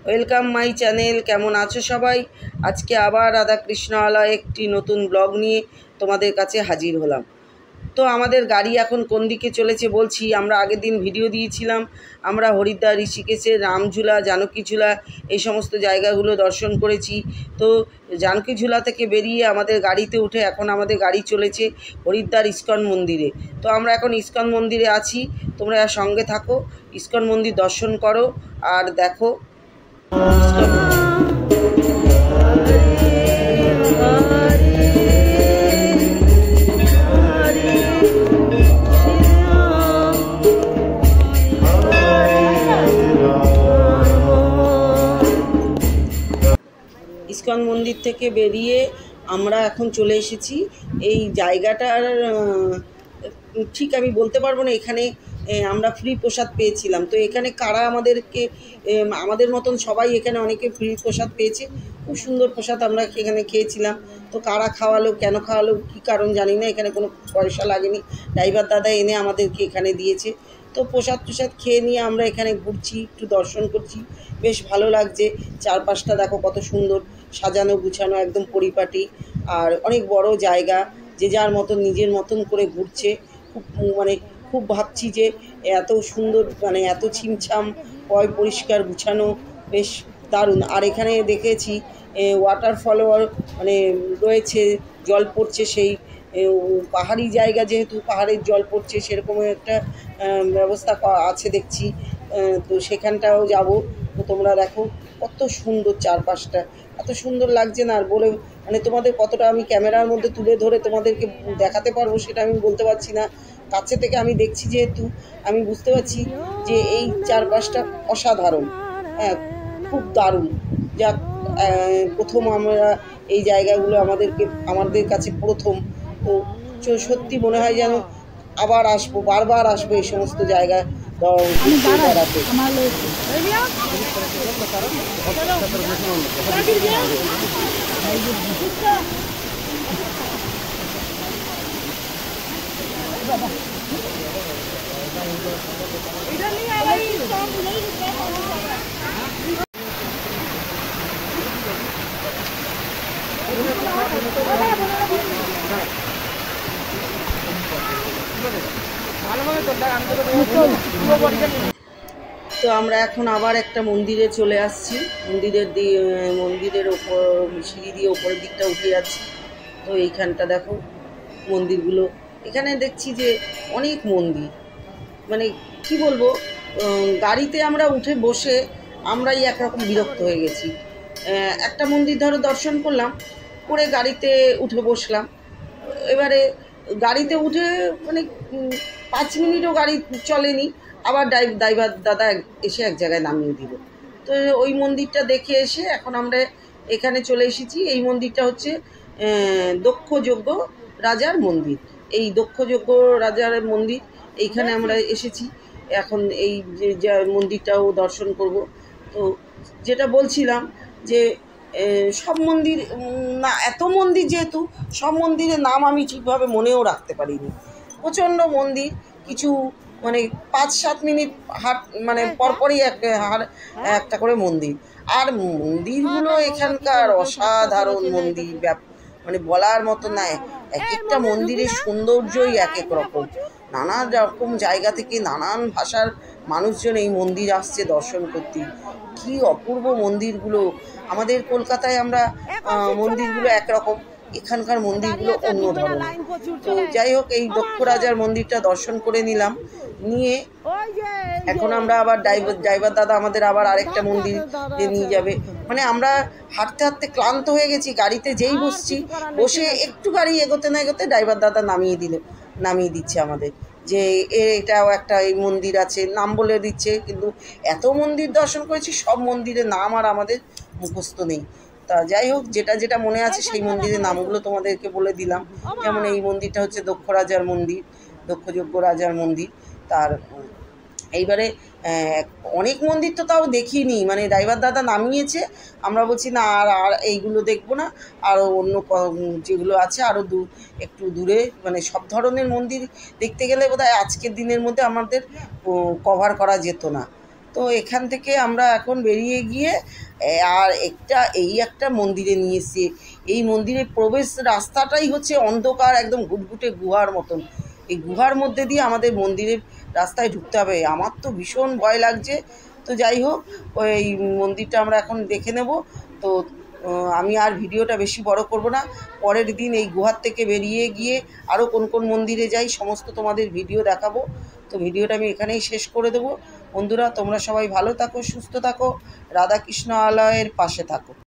Welcome my channel. কেমন আছো সবাই? আজকে আবার রাধাকৃষ্ণ আলয় একটি নতুন ব্লগ নিয়ে তোমাদের কাছে হাজির হলাম। তো আমাদের গাড়ি এখন কোন দিকে চলেছে বলছি। আমরা আগের দিন ভিডিও দিয়েছিলাম, আমরা হরিদ্বার, ঋষিকেশের রামঝুলা, জানকীঝুলা এই সমস্ত জায়গাগুলো দর্শন করেছি। তো জানকীঝুলা থেকে বেরিয়ে আমাদের গাড়িতে উঠে এখন আমাদের গাড়ি চলেছে হরিদ্বার ইস্কন মন্দিরে। তো আমরা এখন ইস্কন মন্দিরে আছি, তোমরা সঙ্গে থাকো, ইস্কন মন্দির দর্শন করো আর দেখো। ইস্কন মন্দির থেকে বেরিয়ে আমরা এখন চলে এসেছি এই জায়গাটার ঠিক আমি বলতে পারবো না। এখানে আমরা ফ্রি প্রসাদ পেয়েছিলাম। তো এখানে কারা আমাদেরকে, আমাদের মতন সবাই এখানে অনেকে ফ্রি প্রসাদ পেয়েছে। খুব সুন্দর প্রসাদ আমরা এখানে খেয়েছিলাম। তো কারা খাওয়ালো, কেন খাওয়ালো, কী কারণ জানি না। এখানে কোনো পয়সা লাগেনি, ড্রাইভার দাদা এনে আমাদেরকে এখানে দিয়েছে। তো প্রসাদ খেয়ে নিয়ে আমরা এখানে ঘুরছি, একটু দর্শন করছি, বেশ ভালো লাগছে। চারপাশটা দেখো কত সুন্দর সাজানো গুছানো, একদম পরিপাটি, আর অনেক বড় জায়গা। যে যার মতন নিজের মতন করে ঘুরছে। খুব ভাবছি যে এত সুন্দর, এত ছিমছাম, পরিষ্কার গুছানো, বেশ দারুণ। আর এখানে দেখেছি ওয়াটারফলও রয়েছে, জল পড়ছে। সেই পাহাড়ি জায়গা, যেহেতু পাহাড়ের জল পড়ছে, সেরকম একটা ব্যবস্থা আছে দেখছি। তো সেখানটাও যাব। তো তোমরা দেখো কত সুন্দর চারপাশটা, এত সুন্দর লাগছে না আর বলে তোমাদের কতটা আমি ক্যামেরার মধ্যে তুলে ধরে তোমাদেরকে দেখাতে পারবো সেটা আমি বলতে পারছি না। কাছে থেকে আমি দেখছি যেহেতু আমি বুঝতে পারছি যে এই চারপাশটা অসাধারণ, হ্যাঁ, খুব দারুণ। যাক, প্রথম আমরা এই জায়গাগুলো আমাদের কাছে প্রথম। তো সত্যি মনে হয় যেন আবার আসবো, বারবার আসবো এই সমস্ত জায়গায় বেড়াতে। তো আমরা এখন আবার একটা মন্দিরে চলে আসছি। মন্দিরের ওপর সিঁড়ি দিয়ে ওপরের দিকটা উঠে যাচ্ছি। তো এইখানটা দেখো মন্দিরগুলো, এখানে দেখছি যে অনেক মন্দির, কি বলবো, গাড়িতে আমরা উঠে বসে আমরাই একরকম বিরক্ত হয়ে গেছি। একটা মন্দির ধরো দর্শন করলাম, করে গাড়িতে উঠে বসলাম। এবারে গাড়িতে উঠে 5 মিনিটও গাড়ি চলেনি, আবার ড্রাইভার দাদা এসে এক জায়গায় নামিয়ে দিল। তো ওই মন্দিরটা দেখে এসে এখন আমরা এখানে চলে এসেছি। এই মন্দিরটা হচ্ছে দক্ষযজ্ঞ রাজার মন্দির। এই দক্ষযজ্ঞ রাজার মন্দির, এইখানে আমরা এসেছি। এখন এই যে মন্দিরটাও দর্শন করব। তো যেটা বলছিলাম যে সব মন্দির না, এত মন্দির যেহেতু, সব মন্দিরের নাম আমি ঠিকভাবে মনেও রাখতে পারিনি। প্রচণ্ড মন্দির, কিছু 5-7 মিনিট হাট পরপরই একটা করে মন্দির। আর মন্দিরগুলো এখানকার অসাধারণ মন্দির, বলার মতো না। এক একটা মন্দিরের সৌন্দর্যই এক এক রকম। নানা রকম জায়গা থেকে নানান ভাষার মানুষজন এই মন্দির আসছে দর্শন করতে। কি অপূর্ব মন্দিরগুলো। আমাদের কলকাতায় আমরা মন্দিরগুলো একরকম, এখানকার মন্দিরগুলো অন্য ধরনের। তো যাই হোক, এই দক্ষ রাজার মন্দিরটা দর্শন করে নিলাম। নিয়ে এখন আমরা আবার ড্রাইভার দাদা আমাদের আবার আরেকটা মন্দির নিয়ে যাবে। আমরা হাঁটতে হাঁটতে ক্লান্ত হয়ে গেছি। গাড়িতে যেই বসে একটু গাড়ি এগোতে না এগোতে ড্রাইভার দাদা নামিয়ে দিচ্ছে আমাদের, যে এটাও একটা এই মন্দির আছে, নাম বলে দিচ্ছে। কিন্তু এত মন্দির দর্শন করেছি, সব মন্দিরের নাম আর আমাদের মুখস্থ নেই। তা যাই হোক, যেটা মনে আছে সেই মন্দিরের নামগুলো তোমাদেরকে বলে দিলাম। যেমন এই মন্দিরটা হচ্ছে দক্ষ রাজার মন্দির, দক্ষযজ্ঞ রাজার মন্দির। তার এইবারে অনেক মন্দির তো তাও দেখিনি, ড্রাইভার দাদা নামিয়েছে। আমরা বলছি না, আর এইগুলো দেখবো না, আরও অন্য যেগুলো আছে আরও একটু দূরে, সব ধরনের মন্দির দেখতে গেলে বোধহয় আজকের দিনের মধ্যে আমাদের কভার করা যেত না। তো তো এখান থেকে আমরা এখন বেরিয়ে গিয়ে আর একটা মন্দিরে নিয়ে এসেছি। এই মন্দিরের প্রবেশ রাস্তাটাই হচ্ছে অন্ধকার, একদম ঘুটঘুটে গুহার মতন। এই গুহার মধ্যে দিয়ে আমাদের মন্দিরের রাস্তায় ঢুকতে হবে। আমার তো ভীষণ ভয় লাগছে। তো যাই হোক, ওই মন্দিরটা আমরা এখন দেখে নেব। তো আমি আর ভিডিওটা বেশি বড় করব না। পরের দিন এই গুহার থেকে বেরিয়ে গিয়ে আরও কোন কোন মন্দিরে যাই সমস্ত তোমাদের ভিডিও দেখাবো। তো ভিডিওটা আমি এখানেই শেষ করে দেবো। বন্ধুরা, তোমরা সবাই ভালো থাকো, সুস্থ থাকো, রাধাকৃষ্ণ আলয়ের পাশে থাকো।